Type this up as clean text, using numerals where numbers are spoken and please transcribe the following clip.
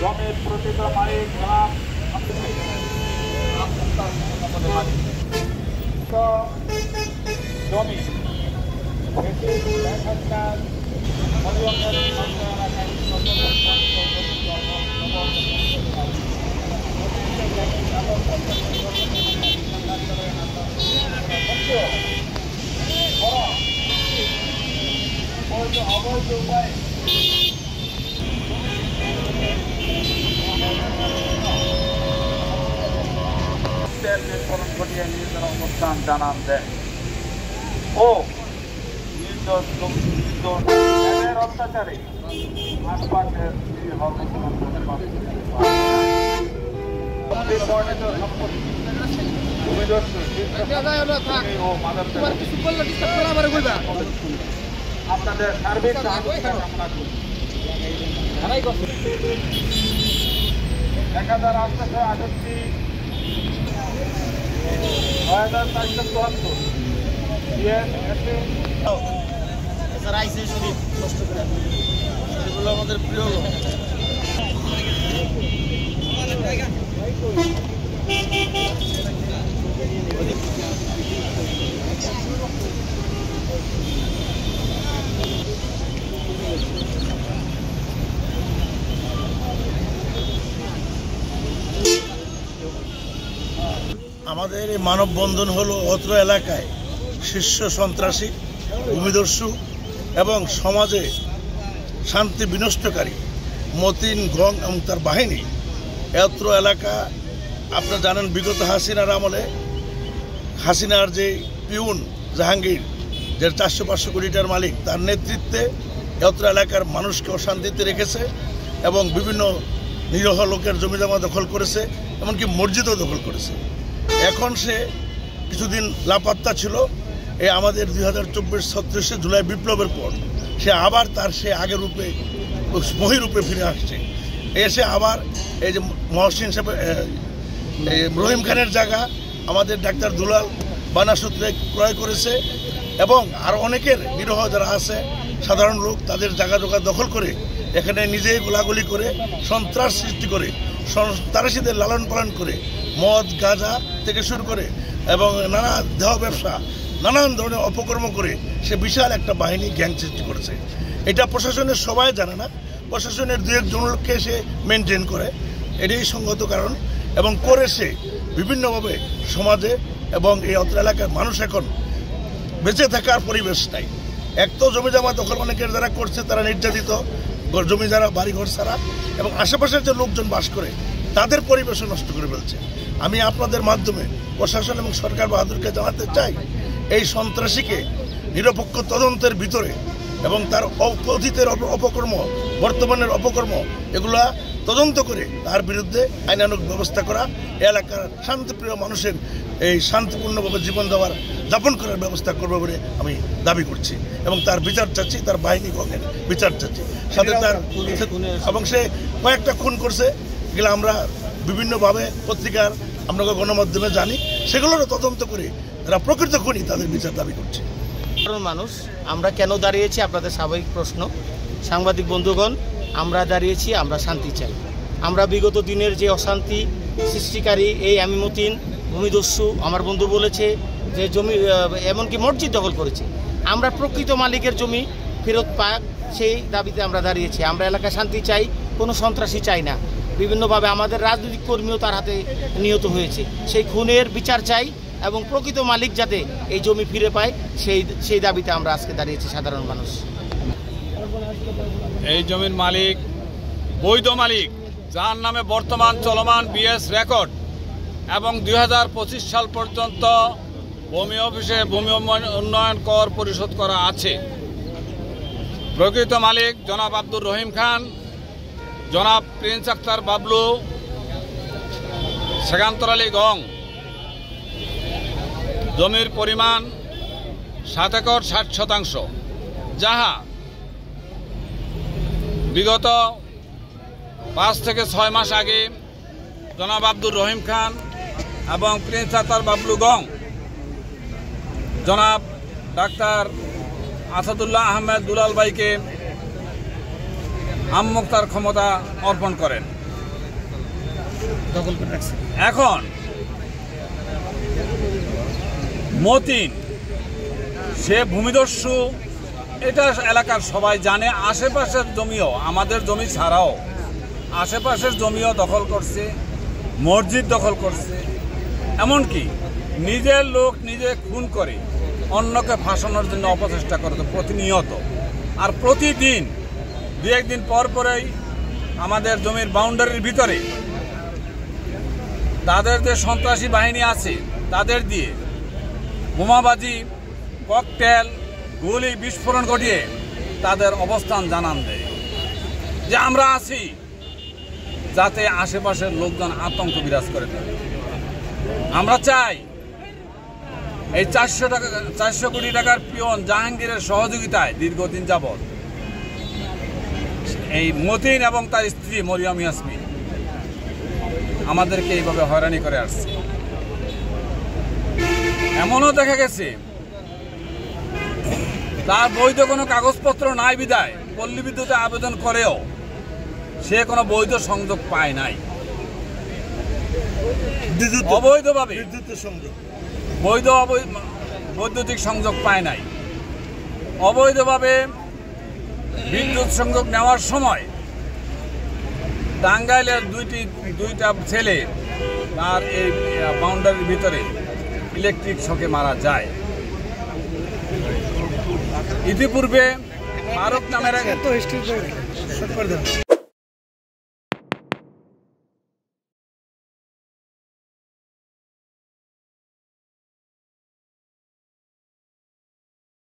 জমির প্রকৃত মালিক জনাব জমি অবৈধ উপায় নির্ধারণ ঘটিয়ে নিজেদের অবস্থান জানান দেন ও নির্দোষের অত্যাচারে আশপাশের আপনাদের সার্বিক কামনা করি 1068 আমাদের প্রিয় লোক আমাদের এই মানববন্ধন হলো অত্র এলাকায় শীর্ষ সন্ত্রাসী ভূমিদস্যু এবং সমাজে শান্তি বিনষ্টকারী মতিন গং এবং তার বাহিনী অত্র এলাকা আপনারা জানেন বিগত হাসিনার আমলে হাসিনার যে পিউন জাহাঙ্গীর যার 400-500 কোটি টাকার মালিক তার নেতৃত্বে অত্র এলাকার মানুষকে অশান্তিতে রেখেছে এবং বিভিন্ন নিরহ লোকের জমিজমা দখল করেছে এমনকি মসজিদও দখল করেছে। এখন সে কিছুদিন লাপাত্তা ছিল। এই আমাদের 2024-36 জুলাই বিপ্লবের পর সে আবার তার সে আগের রূপে মহিরূপে ফিরে আসছে। এসে আবার এই যে মহসিন সাহেব রহিম খানের জায়গা আমাদের ডাক্তার দুলাল বানাসূত্রে ক্রয় করেছে এবং আরও অনেকের নিরহ যারা আছে সাধারণ লোক তাদের জায়গা জোগা দখল করে এখানে নিজেই গোলাগুলি করে সন্ত্রাস সৃষ্টি করে সন্ত্রাসীদের লালন পালন করে মদ গাঁজা থেকে শুরু করে এবং নানা দেহ ব্যবসা নানান ধরনের অপকর্ম করে সে বিশাল একটা বাহিনী গ্যাং সৃষ্টি করেছে। এটা প্রশাসনের সবাই জানে না, প্রশাসনের 2-1 লোককে সে মেনটেন করে, এটাই সঙ্গত কারণ এবং করে সে বিভিন্নভাবে সমাজে এবং এই অত্র এলাকার মানুষ এখন বেঁচে থাকার পরিবেশ নাই। এক তো জমি জমা দখল অনেকের যারা করছে তারা নির্যাতিত, জমি যারা বাড়িঘর ছাড়া এবং আশেপাশের যে লোকজন বাস করে তাদের পরিবেশ নষ্ট করে ফেলছে। আমি আপনাদের মাধ্যমে প্রশাসন এবং সরকার বাহাদুরকে জানাতে চাই এই সন্ত্রাসীকে নিরপেক্ষ তদন্তের ভিতরে এবং তার অতীতের অপকর্ম বর্তমানের অপকর্ম এগুলা তদন্ত করে তার বিরুদ্ধে আইনানুগ ব্যবস্থা করা, এলাকার শান্তিপ্রিয় মানুষের এই শান্তিপূর্ণভাবে জীবন দেওয়ার যাপন করার ব্যবস্থা করবে বলে আমি দাবি করছি এবং তার বিচার চাচ্ছি, তার বাহিনী গঙ্গের বিচার চাচ্ছি। সাথে তার এবং সে কয়েকটা খুন করছে এগুলো আমরা বিভিন্নভাবে পত্রিকার আমরা গণমাধ্যমে জানি, সেগুলোরও তদন্ত করে যারা প্রকৃত খুনি তাদের বিচার দাবি করছে। মানুষ আমরা কেন দাঁড়িয়েছি আপনাদের স্বাভাবিক প্রশ্ন। সাংবাদিক বন্ধুগণ, আমরা দাঁড়িয়েছি, আমরা শান্তি চাই। আমরা বিগত দিনের যে অশান্তি সৃষ্টিকারী এই আমি মতিন ভূমিদস্যু আমার বন্ধু বলেছে যে জমি এমনকি মসজিদ দখল করেছে, আমরা প্রকৃত মালিকের জমি ফেরত পাক সেই দাবিতে আমরা দাঁড়িয়েছি। আমরা এলাকায় শান্তি চাই, কোনো সন্ত্রাসী চাই না। বিভিন্নভাবে আমাদের রাজনৈতিক কর্মীও তার হাতে নিহত হয়েছে, সেই খুনের বিচার চাই এবং প্রকৃত মালিক যাতে এই জমি ফিরে পায় সেই দাবিতে আমরা আজকে দাঁড়িয়েছি সাধারণ মানুষ। এই জমির মালিক বৈধ মালিক, যার নামে বর্তমান চলমান বিএস রেকর্ড এবং 2025 সাল পর্যন্ত ভূমি অফিসে ভূমি উন্নয়ন কর পরিশোধ করা আছে। প্রকৃত মালিক জনাব আব্দুর রহিম খান, জনাব প্রিন্স আক্তার বাবলু, সেকান্তর আলী গং। জমির পরিমাণ 7 একর 60 শতাংশ, যাহা বিগত 5 থেকে 6 মাস আগে জনাব আব্দুর রহিম খান এবং প্রিন্স আক্তার বাবলু গং জনাব ডাক্তার আসাদুল্লাহ আহমেদ দুলাল ভাইকে আমমুক্তার ক্ষমতা অর্পণ করেন। দখল করে রাখছে। এখন মতিন সে ভূমিদস্যু, এটা এলাকার সবাই জানে। আশেপাশের জমিও, আমাদের জমি ছাড়াও আশেপাশের জমিও দখল করছে, মসজিদ দখল করছে, এমনকি নিজের লোক নিজে খুন করে অন্যকে ফাঁসানোর জন্য অপচেষ্টা করে প্রতিনিয়ত। আর প্রতিদিন দু একদিন পর পরেই আমাদের জমির বাউন্ডারির ভিতরে তাদের যে সন্ত্রাসী বাহিনী আছে তাদের দিয়ে বোমাবাজি, ককটেল, গুলি বিস্ফোরণ ঘটিয়ে তাদের অবস্থান জানান দেয় যে আমরা আছি, যাতে আশেপাশের লোকজন আতঙ্ক বিরাজ করে থাকে। আমরা চাই এই 400 কোটি টাকার পিয়ন জাহাঙ্গীরের সহযোগিতায় দীর্ঘদিন যাবৎ এই মতিন এবং তার স্ত্রী মরিয়ম ইয়াসমিন আমাদেরকে এইভাবে হয়রানি করে আসছে। এমনও দেখা গেছে তার বৈধ কোনো কাগজপত্র নাই বিদায় পল্লী বিদ্যুতে আবেদন করেও সে কোনো বৈধ সংযোগ পায় নাই। অবৈধভাবে বৈদ্যুতিক সংযোগ পায় নাই। অবৈধভাবে বিদ্যুৎ সংযোগ নেওয়ার সময় টাঙ্গাইলের দুইটা ছেলে তার এই বাউন্ডারির ভিতরে ইলেকট্রিক শকে মারা যায়। ইতিপূর্বে ফারুক নামের